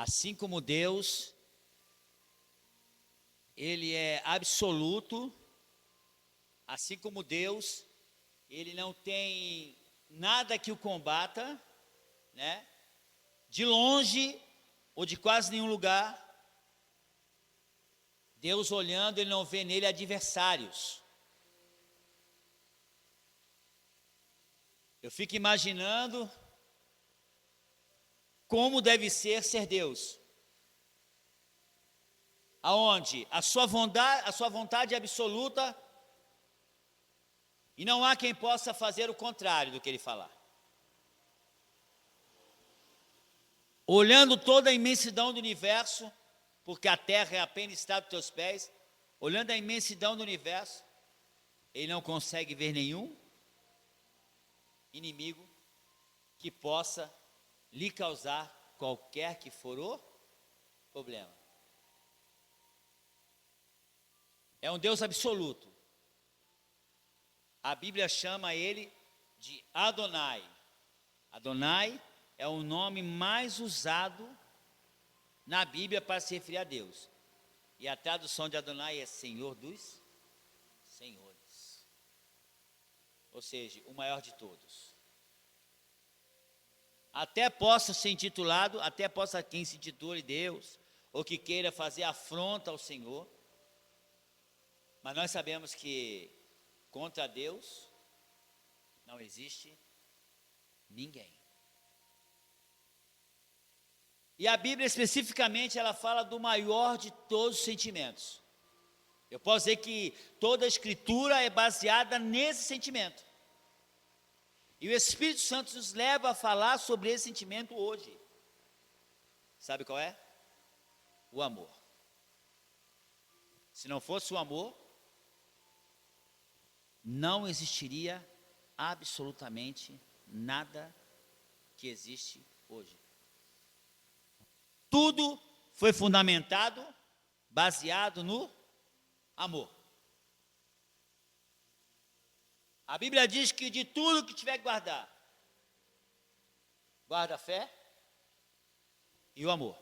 Assim como Deus, Ele é absoluto, assim como Deus, Ele não tem nada que o combata, né? De longe ou de quase nenhum lugar, Deus olhando, Ele não vê nele adversários. Eu fico imaginando como deve ser Deus, aonde a sua vontade é absoluta e não há quem possa fazer o contrário do que Ele falar. Olhando toda a imensidão do universo, porque a terra é apenas está dos teus pés, olhando a imensidão do universo, Ele não consegue ver nenhum inimigo que possa lhe causar qualquer que for o problema. É um Deus absoluto. A Bíblia chama Ele de Adonai. Adonai é o nome mais usado na Bíblia para se referir a Deus. E a tradução de Adonai é Senhor dos Senhores. Ou seja, o maior de todos. Até possa ser intitulado, até possa quem se intitule Deus, ou que queira fazer afronta ao Senhor, mas nós sabemos que contra Deus não existe ninguém. E a Bíblia especificamente ela fala do maior de todos os sentimentos. Eu posso dizer que toda a Escritura é baseada nesse sentimento. E o Espírito Santo nos leva a falar sobre esse sentimento hoje. Sabe qual é? O amor. Se não fosse o amor, não existiria absolutamente nada que existe hoje. Tudo foi fundamentado, baseado no amor. A Bíblia diz que de tudo que tiver que guardar, guarda a fé e o amor.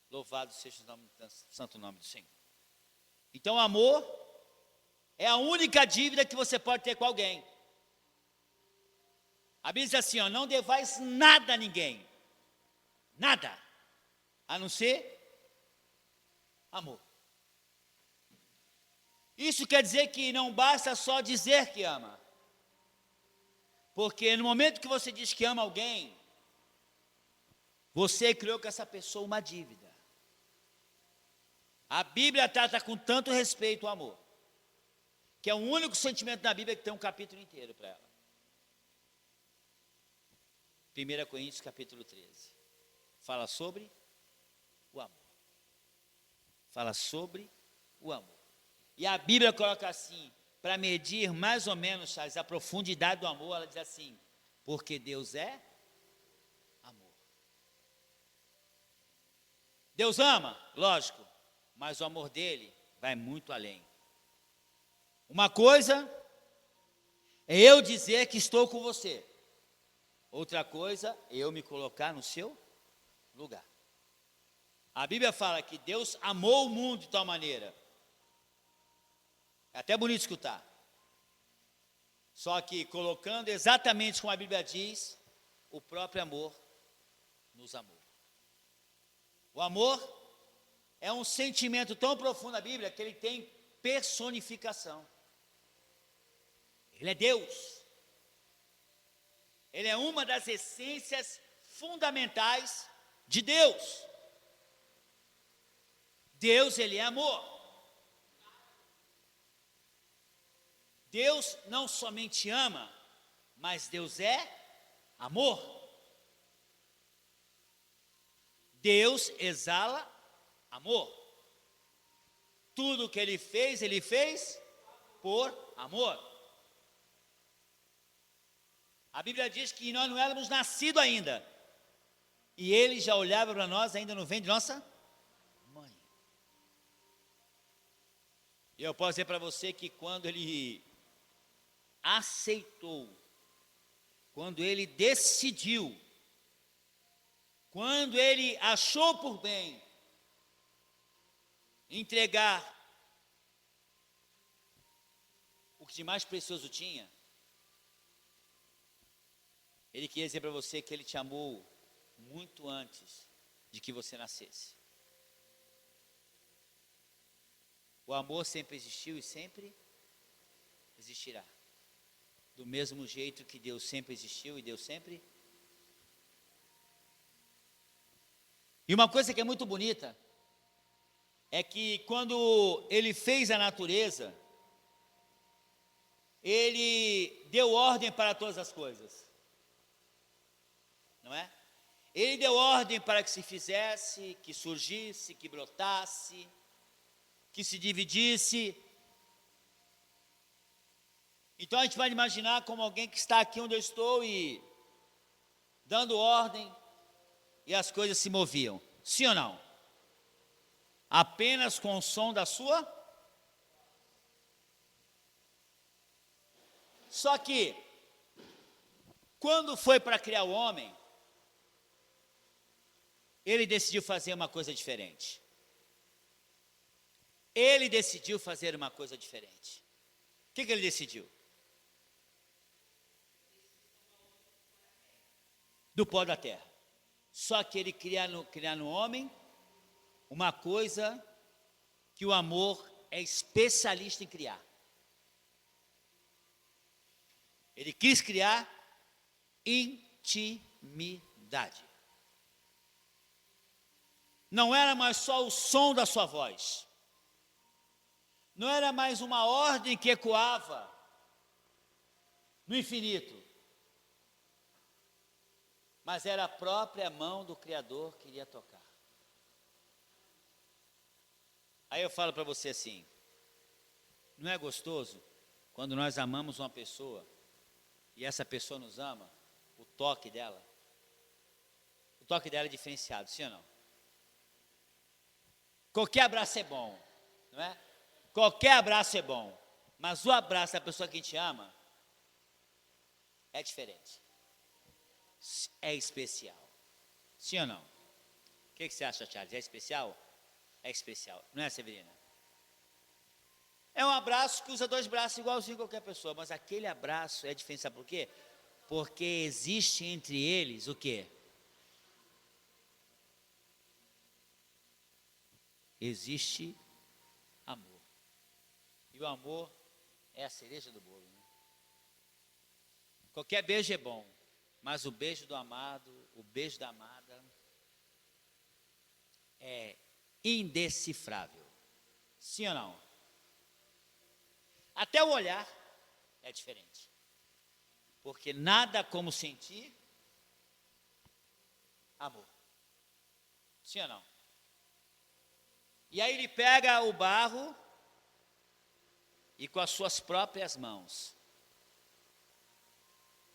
Louvado seja o santo nome do Senhor. Então, o amor é a única dívida que você pode ter com alguém. A Bíblia diz assim, ó, não devais nada a ninguém. Nada. A não ser amor. Isso quer dizer que não basta só dizer que ama. Porque no momento que você diz que ama alguém, você criou com essa pessoa uma dívida. A Bíblia trata com tanto respeito o amor, que é o único sentimento da Bíblia que tem um capítulo inteiro para ela. 1 Coríntios capítulo 13. Fala sobre o amor. Fala sobre o amor. E a Bíblia coloca assim, para medir mais ou menos a profundidade do amor, ela diz assim, porque Deus é amor. Deus ama, lógico, mas o amor dele vai muito além. Uma coisa é eu dizer que estou com você. Outra coisa é eu me colocar no seu lugar. A Bíblia fala que Deus amou o mundo de tal maneira. É até bonito escutar. Só que colocando exatamente como a Bíblia diz, o próprio amor nos amou. O amor é um sentimento tão profundo na Bíblia que ele tem personificação. Ele é Deus. Ele é uma das essências fundamentais de Deus. Deus, ele é amor. Deus não somente ama, mas Deus é amor. Deus exala amor. Tudo que ele fez por amor. A Bíblia diz que nós não éramos nascidos ainda. E ele já olhava para nós ainda no ventre de nossa mãe. E eu posso dizer para você que quando ele aceitou, quando ele decidiu quando ele achou por bem entregar o que de mais precioso tinha, ele queria dizer para você que ele te amou muito antes de que você nascesse. O amor sempre existiu e sempre existirá. Do mesmo jeito que Deus sempre existiu e Deus sempre. E uma coisa que é muito bonita é que quando ele fez a natureza, ele deu ordem para todas as coisas. Não é? Ele deu ordem para que se fizesse, que surgisse, que brotasse, que se dividisse. Então a gente vai imaginar como alguém que está aqui onde eu estou e dando ordem e as coisas se moviam. Sim ou não? Apenas com o som da sua. Só que, quando foi para criar o homem, ele decidiu fazer uma coisa diferente. Ele decidiu fazer uma coisa diferente. O que ele decidiu? Do pó da terra. Só que ele criar no homem uma coisa que o amor é especialista em criar. Ele quis criar intimidade. Não era mais só o som da sua voz. Não era mais uma ordem que ecoava no infinito. Mas era a própria mão do Criador que iria tocar. Aí eu falo para você assim, não é gostoso quando nós amamos uma pessoa e essa pessoa nos ama, o toque dela é diferenciado, sim ou não? Qualquer abraço é bom, não é? Qualquer abraço é bom, mas o abraço da pessoa que a gente ama é diferente. É especial. Sim ou não? O que você acha, Charles? É especial? É especial. Não é, Severina? É um abraço que usa dois braços igualzinho a qualquer pessoa, mas aquele abraço é diferente, sabe por quê? Porque existe entre eles o quê? Existe amor. E o amor é a cereja do bolo. Né? Qualquer beijo é bom, mas o beijo do amado, o beijo da amada é indecifrável. Sim ou não? Até o olhar é diferente. Porque nada como sentir amor. Sim ou não? E aí ele pega o barro e com as suas próprias mãos,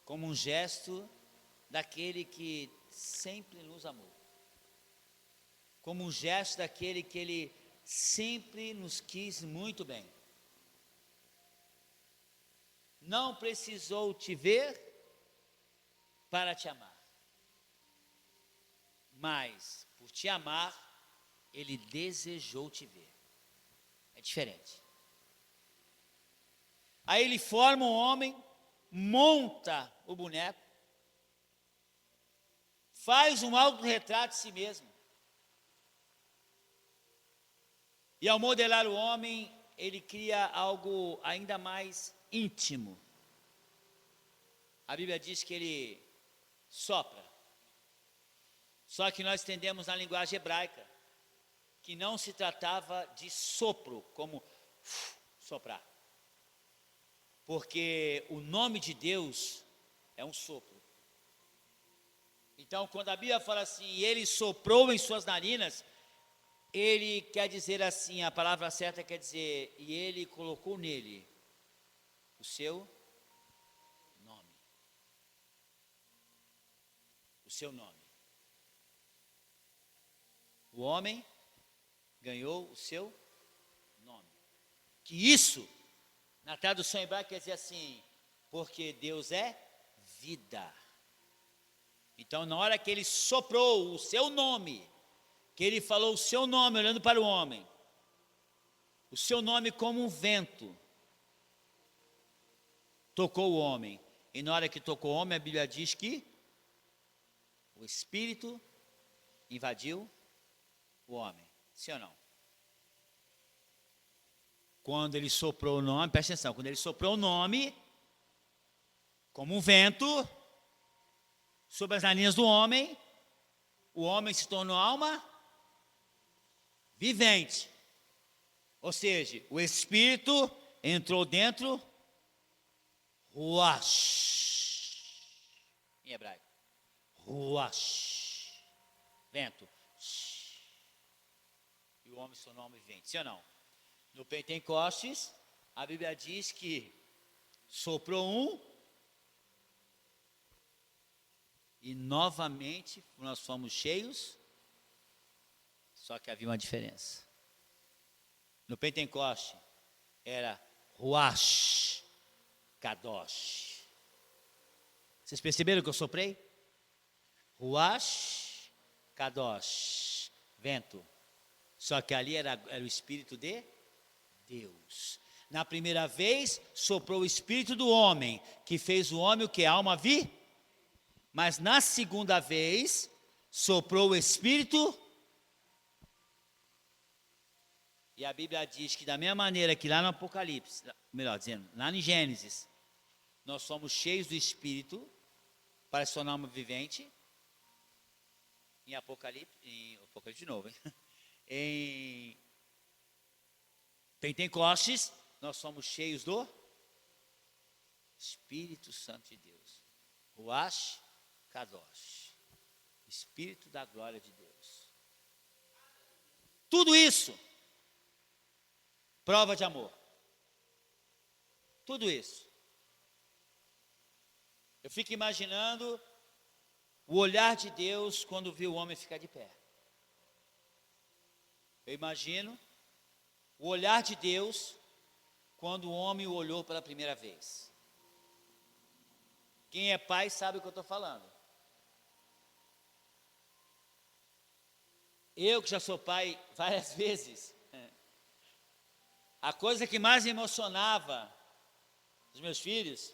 como um gesto daquele que sempre nos amou. Como um gesto daquele que ele sempre nos quis muito bem. Não precisou te ver para te amar. Mas, por te amar, ele desejou te ver. É diferente. Aí ele forma um homem, monta o boneco, faz um autorretrato de si mesmo. E ao modelar o homem, ele cria algo ainda mais íntimo. A Bíblia diz que ele sopra. Só que nós entendemos na linguagem hebraica que não se tratava de sopro, como soprar. Porque o nome de Deus é um sopro. Então, quando a Bíblia fala assim, e ele soprou em suas narinas, ele quer dizer assim, a palavra certa quer dizer, e ele colocou nele o seu nome. O seu nome. O homem ganhou o seu nome. Que isso, na tradução hebraica, quer dizer assim, porque Deus é vida. Então, Então, na hora que ele soprou o seu nome, que ele falou o seu nome olhando para o homem, o seu nome como um vento, tocou o homem. E na hora que tocou o homem, a Bíblia diz que o Espírito invadiu o homem. Sim ou não? Quando ele soprou o nome, presta atenção, quando ele soprou o nome, como um vento, sobre as narinas do homem, o homem se tornou alma vivente. Ou seja, o Espírito entrou dentro, ruach, em hebraico, ruach, vento, e o homem se tornou alma vivente, sim ou não? No Pentecostes, a Bíblia diz que soprou um, e novamente nós fomos cheios, só que havia uma diferença. No Pentecoste era Ruach Kadosh. Vocês perceberam que eu soprei? Ruach Kadosh, vento. Só que ali era o Espírito de Deus. Na primeira vez soprou o Espírito do homem, que fez o homem o que? Alma vi. Mas na segunda vez soprou o Espírito. E a Bíblia diz que da mesma maneira que lá no Apocalipse, melhor dizendo, lá em Gênesis, nós somos cheios do Espírito para se tornar alma vivente. Em Apocalipse de novo, hein? Em Pentecostes, nós somos cheios do Espírito Santo de Deus. Ruach Kadosh, Espírito da glória de Deus. Tudo isso, prova de amor. Tudo isso. Eu fico imaginando o olhar de Deus quando viu o homem ficar de pé. Eu imagino o olhar de Deus quando o homem o olhou pela primeira vez. Quem é pai sabe o que eu estou falando. Eu que já sou pai várias vezes, a coisa que mais emocionava os meus filhos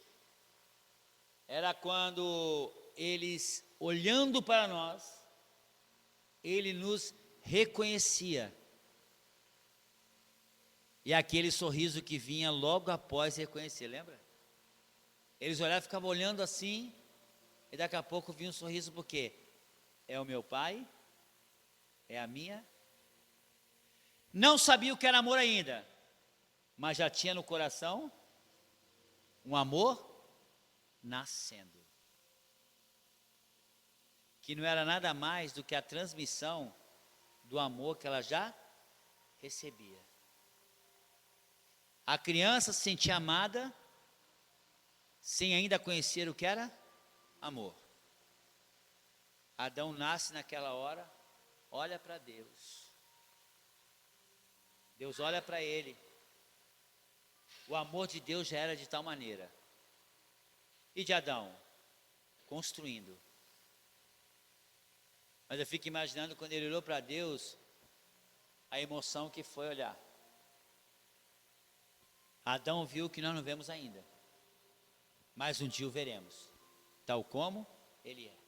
era quando eles, olhando para nós, ele nos reconhecia. E aquele sorriso que vinha logo após reconhecer, lembra? Eles olhavam, ficavam olhando assim, e daqui a pouco vinha um sorriso, porque é o meu pai, é a minha. Não sabia o que era amor ainda, mas já tinha no coração um amor nascendo. Que não era nada mais do que a transmissão do amor que ela já recebia. A criança se sentia amada, sem ainda conhecer o que era amor. Adão nasce naquela hora, olha para Deus. Deus olha para ele. O amor de Deus já era de tal maneira. E de Adão? Construindo. Mas eu fico imaginando quando ele olhou para Deus, a emoção que foi olhar. Adão viu o que nós não vemos ainda, mas um dia o veremos, tal como ele é.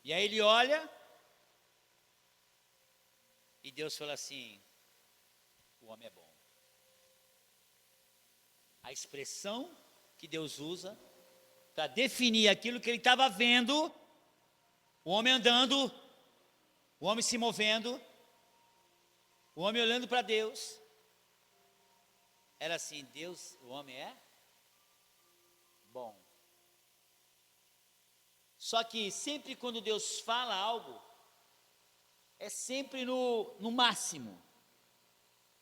E aí ele olha, e Deus fala assim: o homem é bom. A expressão que Deus usa para definir aquilo que ele estava vendo, o homem andando, o homem se movendo, o homem olhando para Deus, era assim: Deus, o homem é bom. Só que sempre quando Deus fala algo, é sempre no máximo,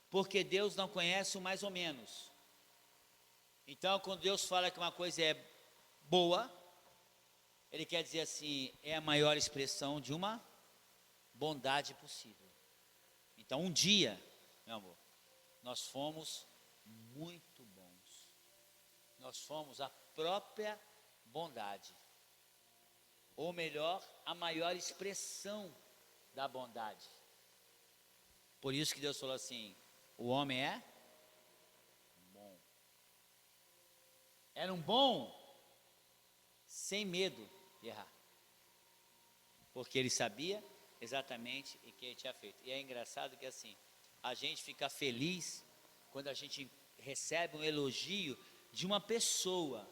porque Deus não conhece o mais ou menos. Então, quando Deus fala que uma coisa é boa, Ele quer dizer assim, é a maior expressão de uma bondade possível. Então, um dia, meu amor, nós fomos muito bons. Nós fomos a própria bondade. ou melhor, a maior expressão da bondade. Por isso que Deus falou assim: o homem é bom. Era um bom sem medo de errar, porque ele sabia exatamente o que ele tinha feito. E é engraçado que assim, a gente fica feliz quando a gente recebe um elogio de uma pessoa,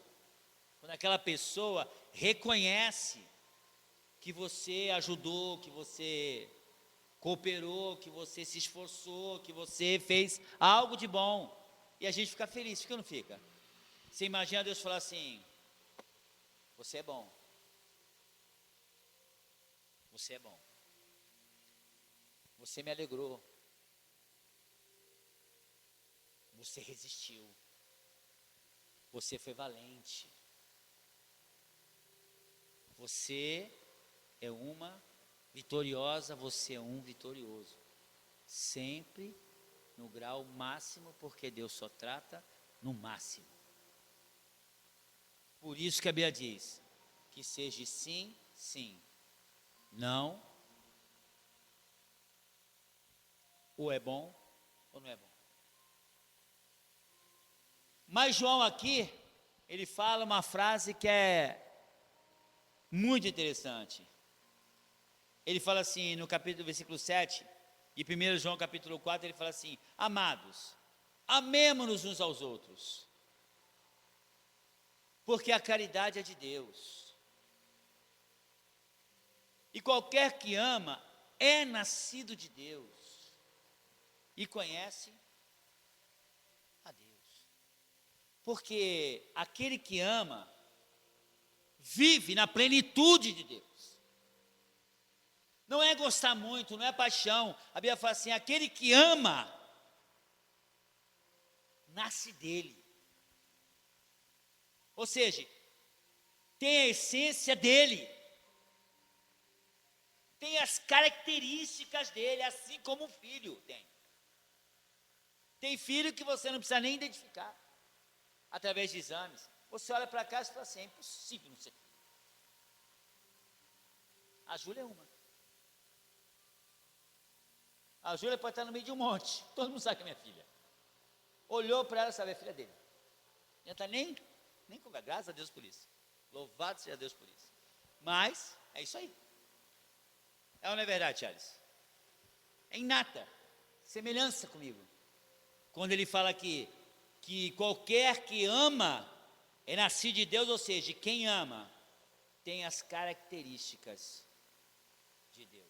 quando aquela pessoa reconhece que você ajudou, que você cooperou, que você se esforçou, que você fez algo de bom, e a gente fica feliz, fica ou não fica? Você imagina Deus falar assim: você é bom, você é bom, você me alegrou, você resistiu, você foi valente, você é uma vitoriosa, você é um vitorioso, sempre no grau máximo, porque Deus só trata no máximo. Por isso que a Bíblia diz que seja sim, sim, não, ou é bom ou não é bom. Mas João aqui, ele fala uma frase que é muito interessante. Ele fala assim, no versículo 7, e 1 João capítulo 4, ele fala assim: amados, amemo-nos uns aos outros, porque a caridade é de Deus. E qualquer que ama é nascido de Deus e conhece a Deus. Porque aquele que ama vive na plenitude de Deus. Não é gostar muito, não é paixão. A Bíblia fala assim: aquele que ama nasce dele. Ou seja, tem a essência dele, tem as características dele, assim como o filho tem. Tem filho que você não precisa nem identificar através de exames. Você olha para cá e fala assim: é impossível não ser. A Júlia é uma. A Júlia pode estar no meio de um monte, todo mundo sabe que é minha filha. Olhou para ela e sabe, é filha dele. Não está nem com graças a Deus por isso. Louvado seja Deus por isso. Mas, é isso aí. É ou não é verdade, Charles? É inata, semelhança comigo. Quando ele fala aqui, que qualquer que ama é nascido de Deus, ou seja, quem ama tem as características de Deus.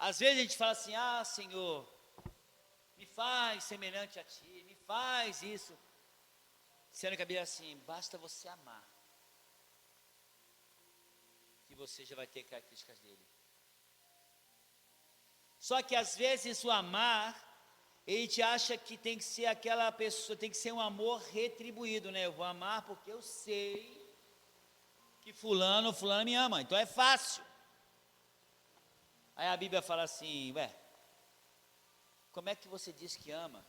Às vezes a gente fala assim: ah, Senhor, me faz semelhante a Ti, me faz isso. Sendo que a Bíblia é assim: basta você amar, que você já vai ter características dele. Só que às vezes o amar, a gente acha que tem que ser aquela pessoa, tem que ser um amor retribuído, né? Eu vou amar porque eu sei que fulano me ama, então é fácil. Aí a Bíblia fala assim: ué, como é que você diz que ama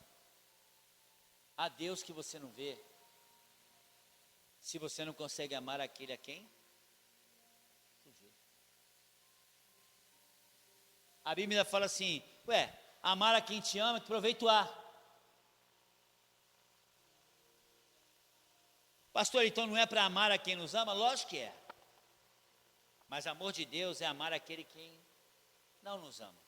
a Deus que você não vê, se você não consegue amar aquele a quem tu vê? A Bíblia fala assim: ué, amar a quem te ama, que proveito há? Pastor, então não é para amar a quem nos ama? Lógico que é. Mas amor de Deus é amar aquele quem não nos ama.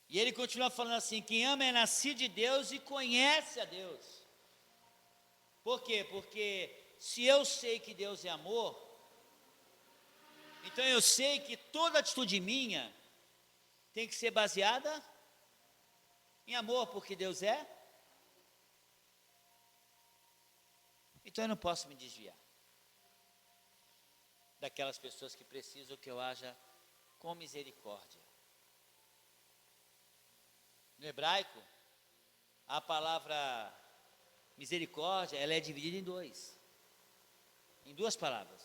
E ele continua falando assim: quem ama é nascido de Deus e conhece a Deus. Por quê? Porque se eu sei que Deus é amor, então eu sei que toda atitude minha tem que ser baseada em amor, porque Deus é. Então eu não posso me desviar daquelas pessoas que precisam que eu haja com misericórdia. No hebraico, a palavra misericórdia, ela é dividida em duas palavras.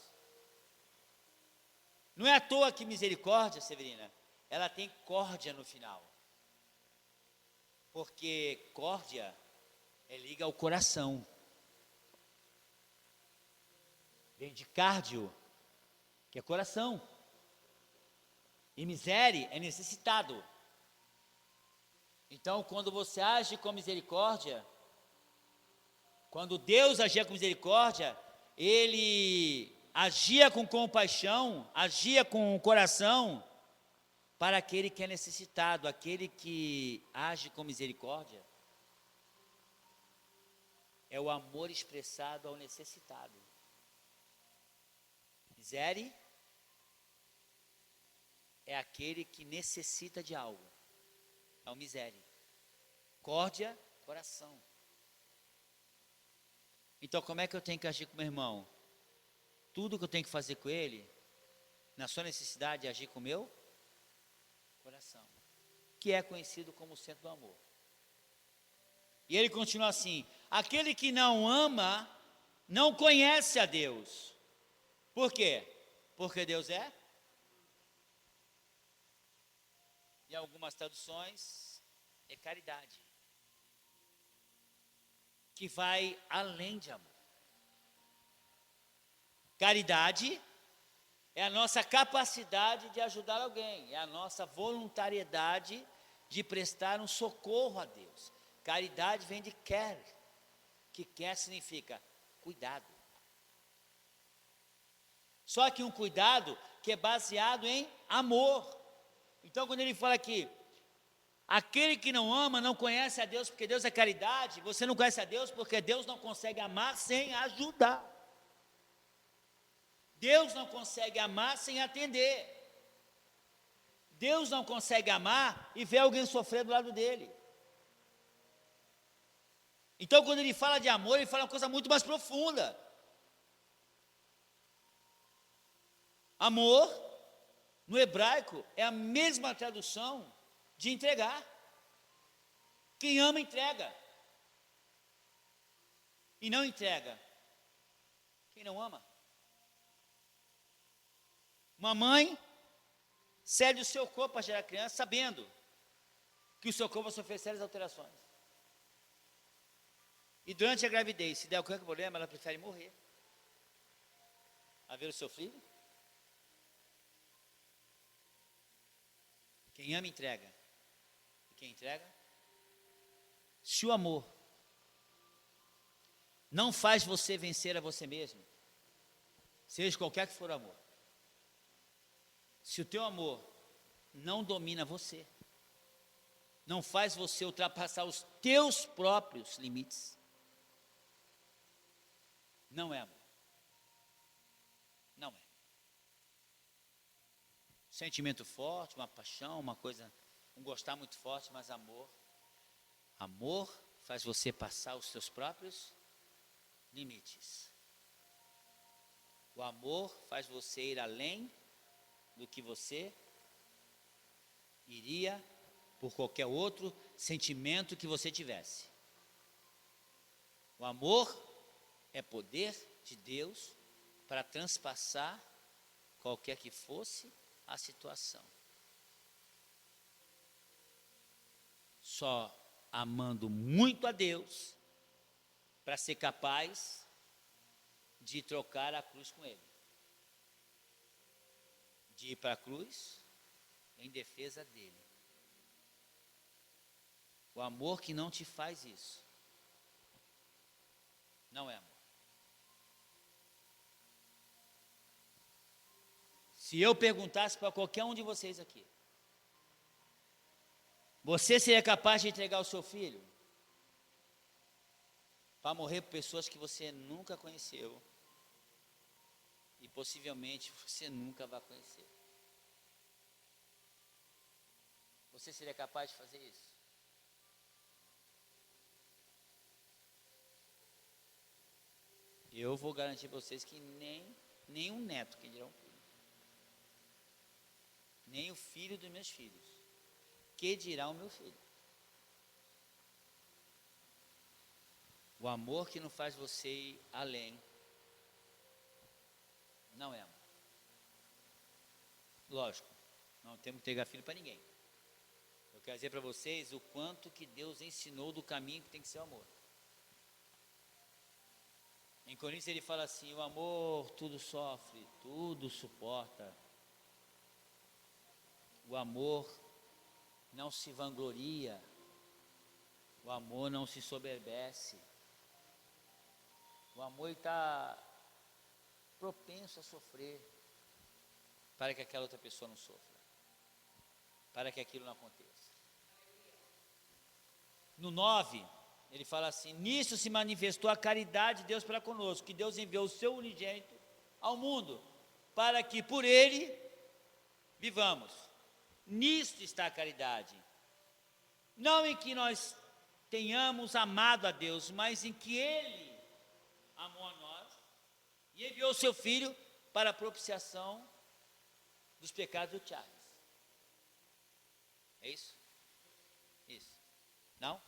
Não é à toa que misericórdia, Severina, ela tem córdia no final. Porque córdia liga ao coração. vem de cardio, que é coração. E miséria é necessitado. Então, quando você age com misericórdia, quando Deus agia com misericórdia, Ele agia com compaixão, agia com o coração, para aquele que é necessitado, aquele que age com misericórdia, é o amor expressado ao necessitado. Miséria é aquele que necessita de algo, é o miséria. Córdia, coração. Então, como é que eu tenho que agir com meu irmão? Tudo que eu tenho que fazer com ele, na sua necessidade, é agir com o meu coração, que é conhecido como o centro do amor. E ele continua assim: aquele que não ama, não conhece a Deus. Por quê? Porque Deus é? Em algumas traduções, é caridade, que vai além de amor. Caridade é a nossa capacidade de ajudar alguém, é a nossa voluntariedade de prestar um socorro a Deus. Caridade vem de care, que care significa cuidado. Só que um cuidado que é baseado em amor. Então, quando ele fala aqui, aquele que não ama não conhece a Deus, porque Deus é caridade, você não conhece a Deus porque Deus não consegue amar sem ajudar. Deus não consegue amar sem atender. Deus não consegue amar e ver alguém sofrer do lado dele. Então, quando ele fala de amor, ele fala uma coisa muito mais profunda. Amor, no hebraico, é a mesma tradução de entregar. Quem ama, entrega. E não entrega quem não ama. Uma mãe cede o seu corpo para gerar criança, sabendo que o seu corpo vai sofrer sérias alterações. E durante a gravidez, se der qualquer problema, ela prefere morrer a ver o seu filho. Quem ama, entrega. E quem entrega? Se o amor não faz você vencer a você mesmo, seja qualquer que for o amor, se o teu amor não domina você, não faz você ultrapassar os teus próprios limites, não é amor. Não é. Sentimento forte, uma paixão, uma coisa, um gostar muito forte, mas amor faz você passar os seus próprios limites. O amor faz você ir além do que você iria por qualquer outro sentimento que você tivesse. O amor é poder de Deus para transpassar qualquer que fosse a situação. Só amando muito a Deus para ser capaz de trocar a cruz com Ele. De ir para a cruz em defesa dele. O amor que não te faz isso não é amor. Se eu perguntasse para qualquer um de vocês aqui, você seria capaz de entregar o seu filho para morrer por pessoas que você nunca conheceu e possivelmente você nunca vai conhecer? Você seria capaz de fazer isso? Eu vou garantir para vocês que nem um neto, quem dirá um filho. Nem o filho dos meus filhos. Que dirá o meu filho? O amor que não faz você ir além não é amor. Lógico, não temos que entregar filho para ninguém. Eu quero dizer para vocês o quanto que Deus ensinou do caminho que tem que ser o amor. Em Coríntios ele fala assim: o amor tudo sofre, tudo suporta. O amor não se vangloria. O amor não se soberbece. O amor está propenso a sofrer para que aquela outra pessoa não sofra, para que aquilo não aconteça. No 9, ele fala assim: nisso se manifestou a caridade de Deus para conosco, que Deus enviou o seu unigênito ao mundo, para que por ele vivamos. Nisto está a caridade, não em que nós tenhamos amado a Deus, mas em que Ele amou a nós e enviou o seu Filho para a propiciação dos pecados do Charles. É isso? Isso. Não?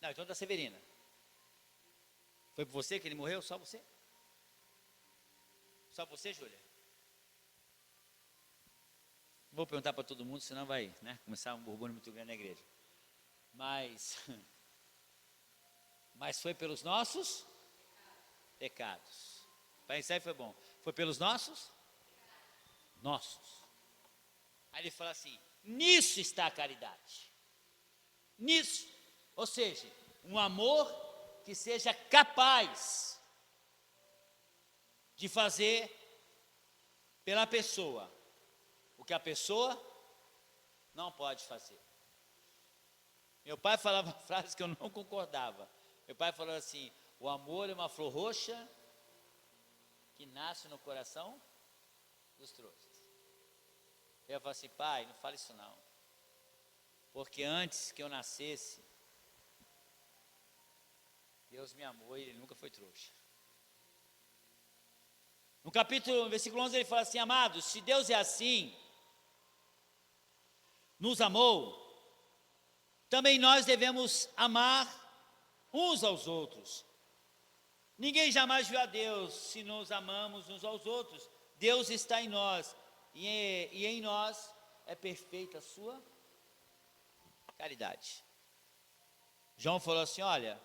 Não, então da Severina. Foi por você que ele morreu? Só você? Só você, Júlia? Vou perguntar para todo mundo, senão vai, né, começar um burburinho muito grande na igreja. Mas foi pelos nossos pecados. Para encerrar foi bom. Foi pelos nossos? Nossos. Aí ele fala assim: nisso está a caridade. Nisso. Ou seja, um amor que seja capaz de fazer pela pessoa o que a pessoa não pode fazer. Meu pai falava uma frase que eu não concordava. Meu pai falou assim: o amor é uma flor roxa que nasce no coração dos trouxas. Eu falei assim: pai, não fala isso não. Porque antes que eu nascesse, Deus me amou e ele nunca foi trouxa. No versículo 11 ele fala assim: amados, se Deus é assim, nos amou, também nós devemos amar uns aos outros. Ninguém jamais viu a Deus se nos amamos uns aos outros. Deus está em nós e em nós é perfeita a sua caridade. João falou assim: olha,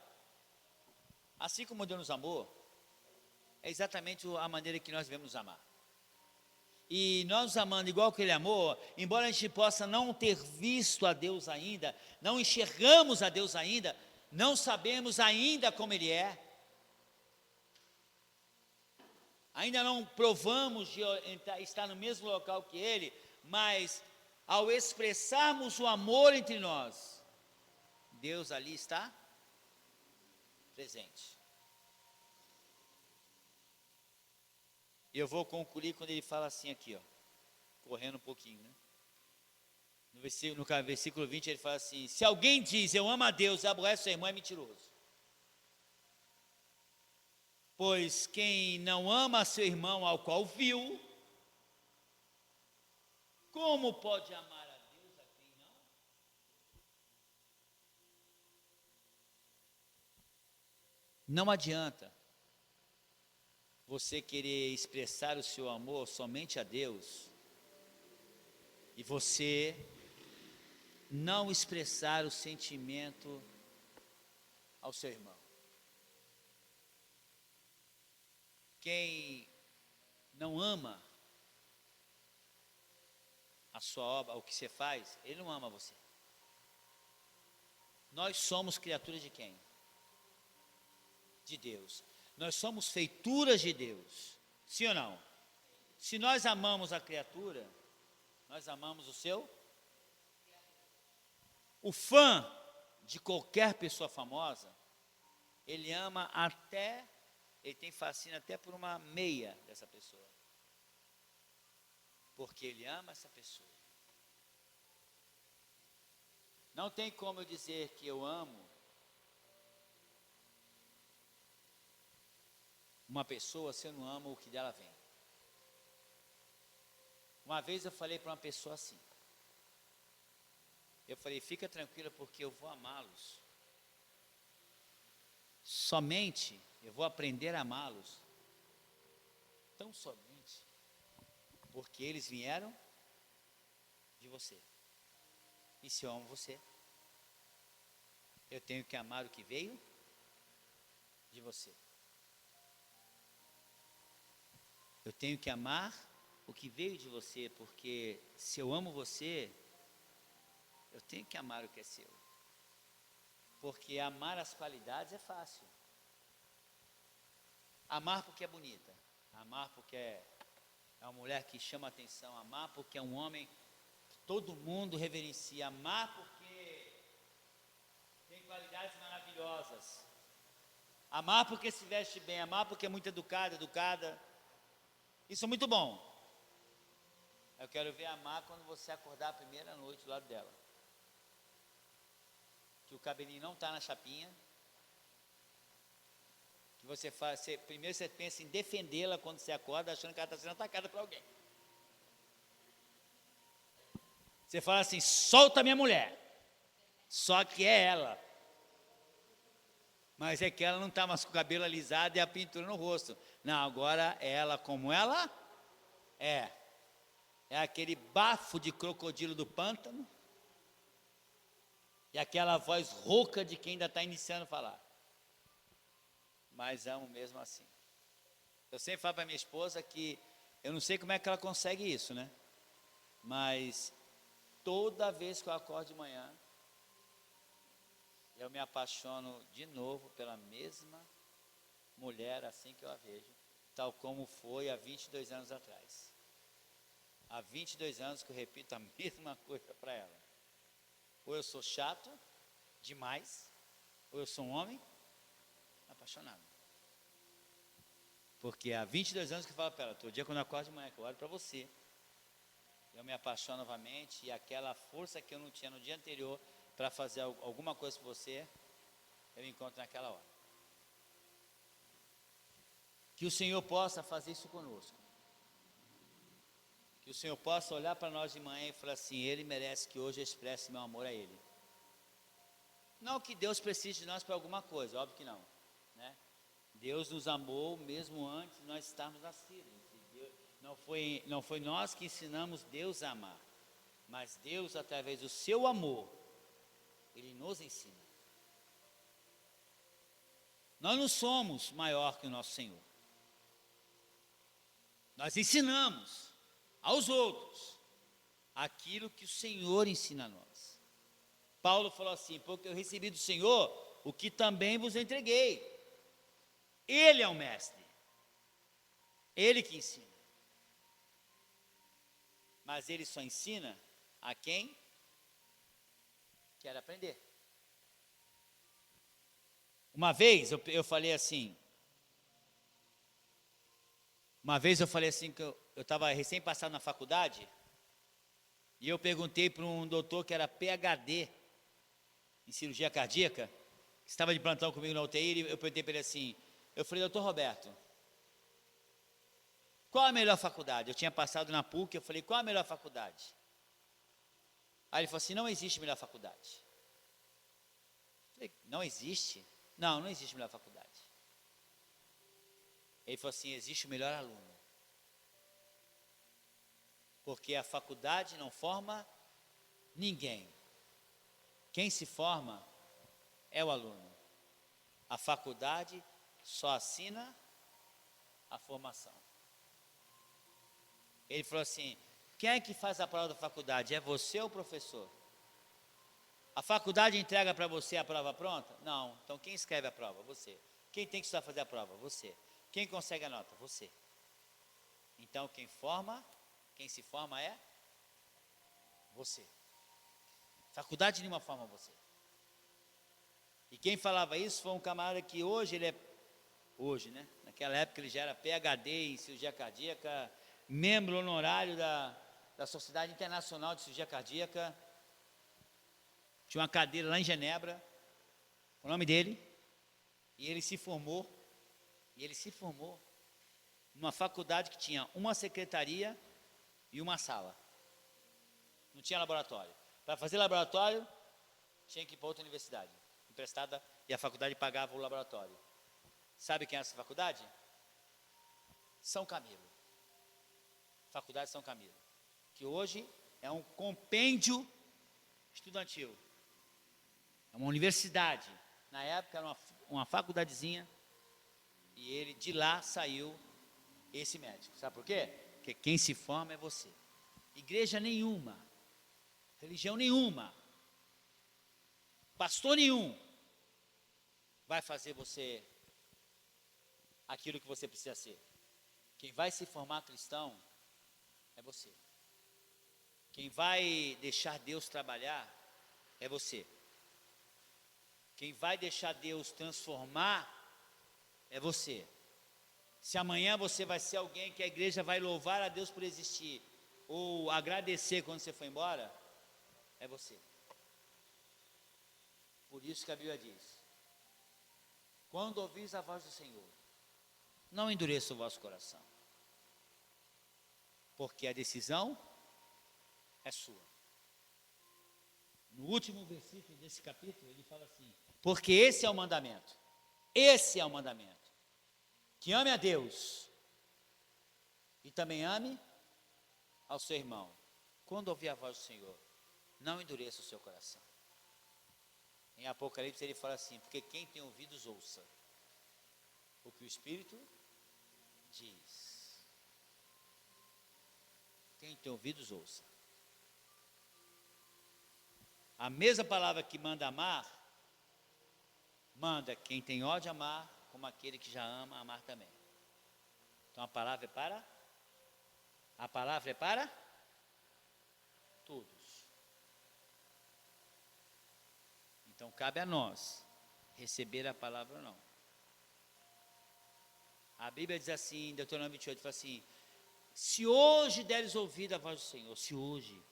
assim como Deus nos amou, é exatamente a maneira que nós devemos amar. E nós nos amando igual que Ele amou, embora a gente possa não ter visto a Deus ainda, não enxergamos a Deus ainda, não sabemos ainda como Ele é, ainda não provamos de estar no mesmo local que Ele, mas ao expressarmos o amor entre nós, Deus ali está presente. E eu vou concluir quando ele fala assim aqui, ó, correndo um pouquinho, né? No versículo 20 ele fala assim: se alguém diz eu amo a Deus e aborrece seu irmão, é mentiroso. Pois quem não ama seu irmão ao qual viu, como pode amar a Deus a quem não? Não adianta você querer expressar o seu amor somente a Deus e você não expressar o sentimento ao seu irmão. Quem não ama a sua obra, o que você faz, ele não ama você. Nós somos criaturas de quem? De Deus. Nós somos feituras de Deus, sim ou não? Se nós amamos a criatura, nós amamos o seu. O fã de qualquer pessoa famosa, ele ama até, ele tem fascínio até por uma meia dessa pessoa, porque ele ama essa pessoa. Não tem como eu dizer que eu amo uma pessoa se eu não amo o que dela vem. Uma vez eu falei para uma pessoa assim, eu falei: fica tranquila porque eu vou amá-los. Somente eu vou aprender a amá-los, tão somente, porque eles vieram de você. E se eu amo você, eu tenho que amar o que veio de você. Eu tenho que amar o que veio de você, porque se eu amo você, eu tenho que amar o que é seu. Porque amar as qualidades é fácil. Amar porque é bonita, amar porque é uma mulher que chama atenção, amar porque é um homem que todo mundo reverencia, amar porque tem qualidades maravilhosas, amar porque se veste bem, amar porque é muito educada. Isso é muito bom. Eu quero ver amar quando você acordar a primeira noite do lado dela. Que o cabelinho não está na chapinha. Que você faz, primeiro você pensa em defendê-la quando você acorda, achando que ela está sendo atacada por alguém. Você fala assim, solta a minha mulher. Só que é ela. Mas é que ela não está mais com o cabelo alisado e a pintura no rosto. Não, agora é ela como ela é. É aquele bafo de crocodilo do pântano. E aquela voz rouca de quem ainda está iniciando a falar. Mas amo mesmo assim. Eu sempre falo para minha esposa que eu não sei como é que ela consegue isso, né? Mas toda vez que eu acordo de manhã, eu me apaixono de novo pela mesma mulher assim que eu a vejo, tal como foi há 22 anos atrás. Há 22 anos que eu repito a mesma coisa para ela. Ou eu sou chato demais, ou eu sou um homem apaixonado. Porque há 22 anos que eu falo para ela, todo dia quando eu acordo de manhã, que eu olho para você, eu me apaixono novamente, e aquela força que eu não tinha no dia anterior para fazer alguma coisa por você, eu encontro naquela hora. Que o Senhor possa fazer isso conosco. Que o Senhor possa olhar para nós de manhã e falar assim, Ele merece que hoje eu expresse meu amor a Ele. Não que Deus precise de nós para alguma coisa, óbvio que não, né? Deus nos amou mesmo antes de nós estarmos nascidos. Não foi nós que ensinamos Deus a amar, mas Deus, através do seu amor, Ele nos ensina. Nós não somos maior que o nosso Senhor. Nós ensinamos aos outros aquilo que o Senhor ensina a nós. Paulo falou assim, porque eu recebi do Senhor o que também vos entreguei. Ele é o mestre. Ele que ensina. Mas ele só ensina a quem quer aprender. Uma vez eu falei assim, que eu estava recém-passado na faculdade, e eu perguntei para um doutor que era PhD em cirurgia cardíaca, que estava de plantão comigo na UTI, eu perguntei para ele assim, eu falei, doutor Roberto, qual a melhor faculdade? Eu tinha passado na PUC, eu falei, qual a melhor faculdade? Aí ele falou assim, não existe melhor faculdade. Eu falei, não existe? Não existe melhor faculdade. Ele falou assim, existe o melhor aluno. Porque a faculdade não forma ninguém. Quem se forma é o aluno. A faculdade só assina a formação. Ele falou assim, quem é que faz a prova da faculdade? É você ou o professor? A faculdade entrega para você a prova pronta? Não. Então quem escreve a prova? Você. Quem tem que estudar fazer a prova? Você. Quem consegue a nota? Você. Então quem se forma é você. Faculdade nenhuma forma você. E quem falava isso foi um camarada que hoje, né? Naquela época ele já era PhD em cirurgia cardíaca, membro honorário da Sociedade Internacional de Cirurgia Cardíaca. Tinha uma cadeira lá em Genebra, o nome dele, e ele se formou numa faculdade que tinha uma secretaria e uma sala. Não tinha laboratório. Para fazer laboratório, tinha que ir para outra universidade, emprestada, e a faculdade pagava o laboratório. Sabe quem é essa faculdade? São Camilo. Faculdade São Camilo. Que hoje é um compêndio estudantil. É uma universidade. Na época era uma faculdadezinha. E ele de lá saiu esse médico. Sabe por quê? Porque quem se forma é você. Igreja nenhuma, religião nenhuma, pastor nenhum vai fazer você aquilo que você precisa ser. Quem vai se formar cristão é você. Quem vai deixar Deus trabalhar é você. Quem vai deixar Deus transformar é você. Se amanhã você vai ser alguém que a igreja vai louvar a Deus por existir, ou agradecer quando você foi embora, é você. Por isso que a Bíblia diz: quando ouvis a voz do Senhor, não endureça o vosso coração, porque a decisão é sua. No último versículo desse capítulo, ele fala assim: porque esse é o mandamento, que ame a Deus, e também ame ao seu irmão. Quando ouvir a voz do Senhor, não endureça o seu coração. Em Apocalipse ele fala assim: porque quem tem ouvidos ouça o que o Espírito diz. Quem tem ouvidos ouça. A mesma palavra que manda amar, manda quem tem ódio amar, como aquele que já ama amar também. Então a palavra é para todos. Então cabe a nós receber a palavra ou não. A Bíblia diz assim, em Deuteronômio 28, fala assim: se hoje deres ouvido a voz do Senhor, se hoje,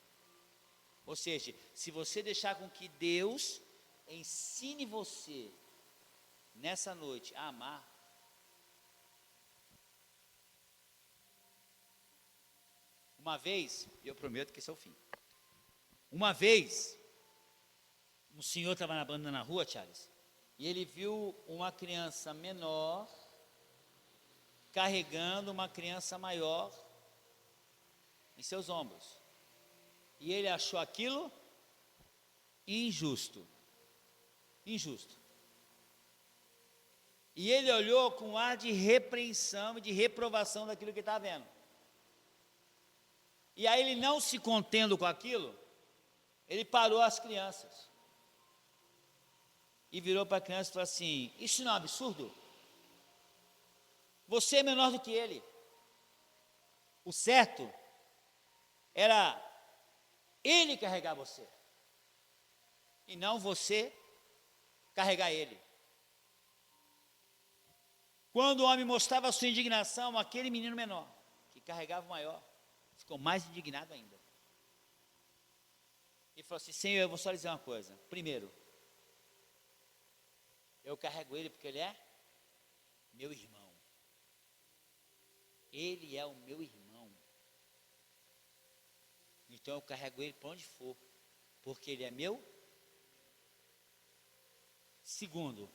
ou seja, se você deixar com que Deus ensine você nessa noite a amar, uma vez, e eu prometo que esse é o fim, uma vez, um senhor estava na banda na rua, Charles, e ele viu uma criança menor carregando uma criança maior em seus ombros, e ele achou aquilo injusto, e ele olhou com um ar de repreensão e de reprovação daquilo que estava vendo, e aí ele, não se contendo com aquilo, ele parou as crianças, e virou para a criança e falou assim: isso não é um absurdo? Você é menor do que ele. O certo era ele carregar você, e não você carregar ele. Quando o homem mostrava a sua indignação, aquele menino menor, que carregava o maior, ficou mais indignado ainda. E falou assim: Senhor, eu vou só lhe dizer uma coisa. Primeiro, eu carrego ele porque ele é meu irmão. Ele é o meu irmão. Então eu carrego ele para onde for, porque ele é meu. Segundo,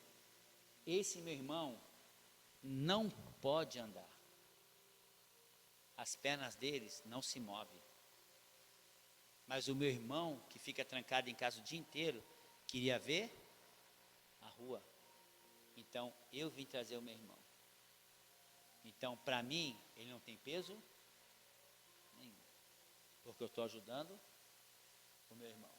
esse meu irmão não pode andar. As pernas deles não se movem. Mas o meu irmão, que fica trancado em casa o dia inteiro, queria ver a rua. Então eu vim trazer o meu irmão. Então, para mim, ele não tem peso nenhum, porque eu estou ajudando o meu irmão.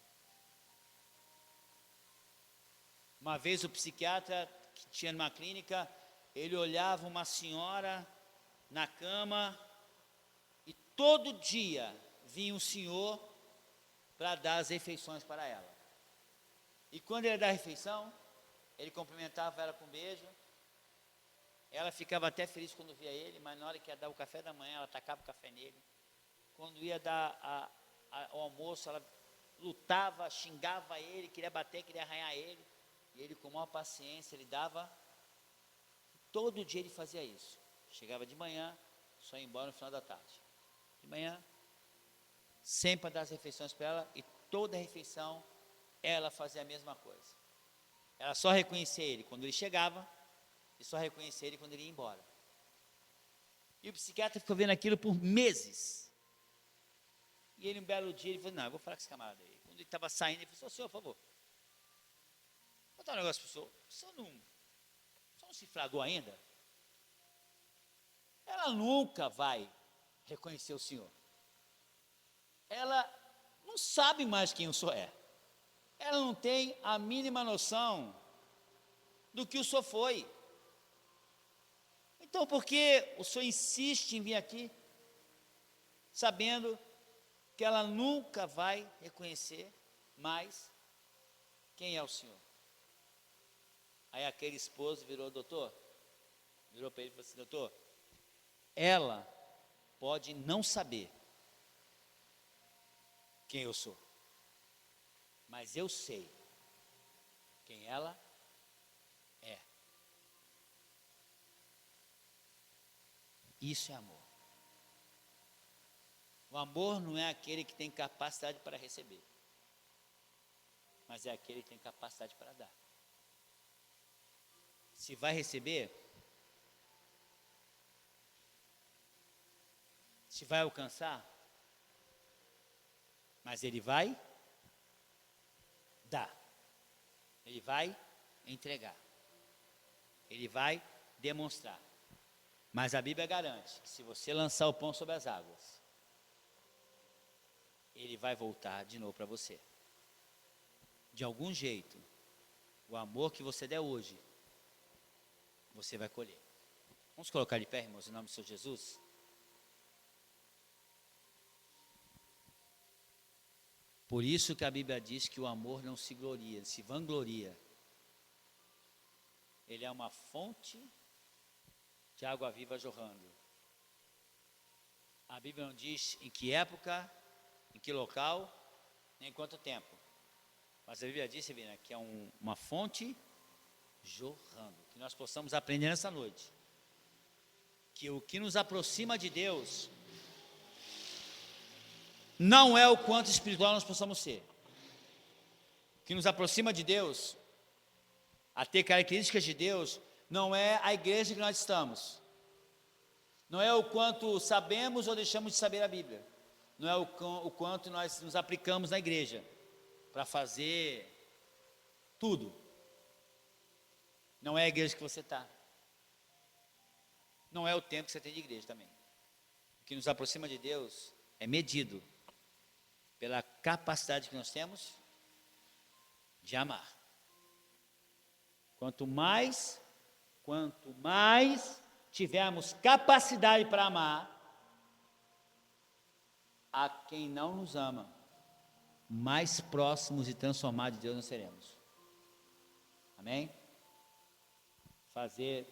Uma vez o psiquiatra que tinha numa clínica, ele olhava uma senhora na cama e todo dia vinha um senhor para dar as refeições para ela. E quando ele ia dar a refeição, ele cumprimentava ela com um beijo. Ela ficava até feliz quando via ele, mas na hora que ia dar o café da manhã, ela tacava o café nele. Quando ia dar o almoço, ela lutava, xingava ele, queria bater, queria arranhar ele. E ele, com maior paciência, ele dava. Todo dia ele fazia isso. Chegava de manhã, só ia embora no final da tarde. De manhã, sempre para dar as refeições para ela, e toda refeição ela fazia a mesma coisa. Ela só reconhecia ele quando ele chegava, e só reconhecia ele quando ele ia embora. E o psiquiatra ficou vendo aquilo por meses. E ele, um belo dia, ele falou: não, eu vou falar com esse camarada aí. Quando ele estava saindo, ele falou: senhor, por favor, vou contar um negócio para o senhor. O senhor não se flagrou ainda? Ela ela nunca vai reconhecer o Senhor. Ela não sabe mais quem o Senhor é. Ela não tem a mínima noção do que o Senhor foi. Então, por que o Senhor insiste em vir aqui, sabendo que ela nunca vai reconhecer mais quem é o Senhor? Aí aquele esposo virou para ele e falou assim: doutor, ela pode não saber quem eu sou, mas eu sei quem ela é. Isso é amor. O amor não é aquele que tem capacidade para receber, mas é aquele que tem capacidade para dar. Se vai receber, se vai alcançar, mas ele vai dar, ele vai entregar, ele vai demonstrar. Mas a Bíblia garante que se você lançar o pão sobre as águas, ele vai voltar de novo para você. De algum jeito, o amor que você der hoje, você vai colher. Vamos colocar de pé, irmãos, em nome do Senhor Jesus? Por isso que a Bíblia diz que o amor não se gloria, se vangloria. Ele é uma fonte de água viva jorrando. A Bíblia não diz em que época, em que local, nem quanto tempo. Mas a Bíblia diz, né, que é uma fonte jorrando. Que nós possamos aprender nessa noite que o que nos aproxima de Deus não é o quanto espiritual nós possamos ser. O que nos aproxima de Deus, a ter características de Deus, não é a igreja que nós estamos. Não é o quanto sabemos ou deixamos de saber a Bíblia. Não é o quanto nós nos aplicamos na igreja para fazer tudo. Não é a igreja que você está. Não é o tempo que você tem de igreja também. O que nos aproxima de Deus é medido pela capacidade que nós temos de amar. Quanto mais tivermos capacidade para amar a quem não nos ama, mais próximos e transformados de Deus nós seremos. Amém? Fazer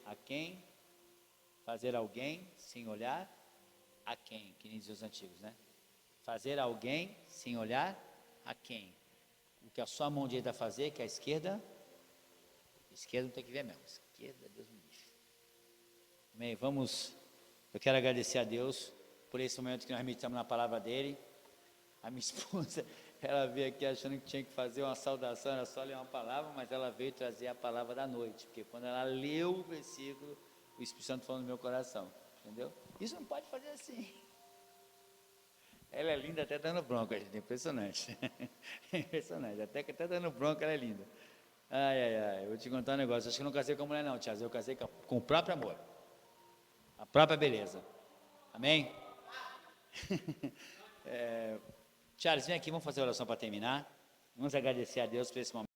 alguém sem olhar a quem, que nem diziam os antigos, né? Fazer alguém sem olhar a quem. O que a sua mão direita fazer, que a esquerda não tem que ver mesmo. Esquerda, Deus me livre. Amém? Eu quero agradecer a Deus por esse momento que nós meditamos na palavra dele. A minha esposa, ela veio aqui achando que tinha que fazer uma saudação, era só ler uma palavra, mas ela veio trazer a palavra da noite, porque quando ela leu o versículo, o Espírito Santo falou no meu coração, entendeu? Isso não pode fazer assim. Ela é linda até dando bronca, gente, impressionante. Impressionante, até dando bronca ela é linda. Ai, eu vou te contar um negócio, acho que eu não casei com a mulher não, Tiago, eu casei com o próprio amor, a própria beleza. Amém? Charles, vem aqui, vamos fazer a oração para terminar. Vamos agradecer a Deus por esse momento.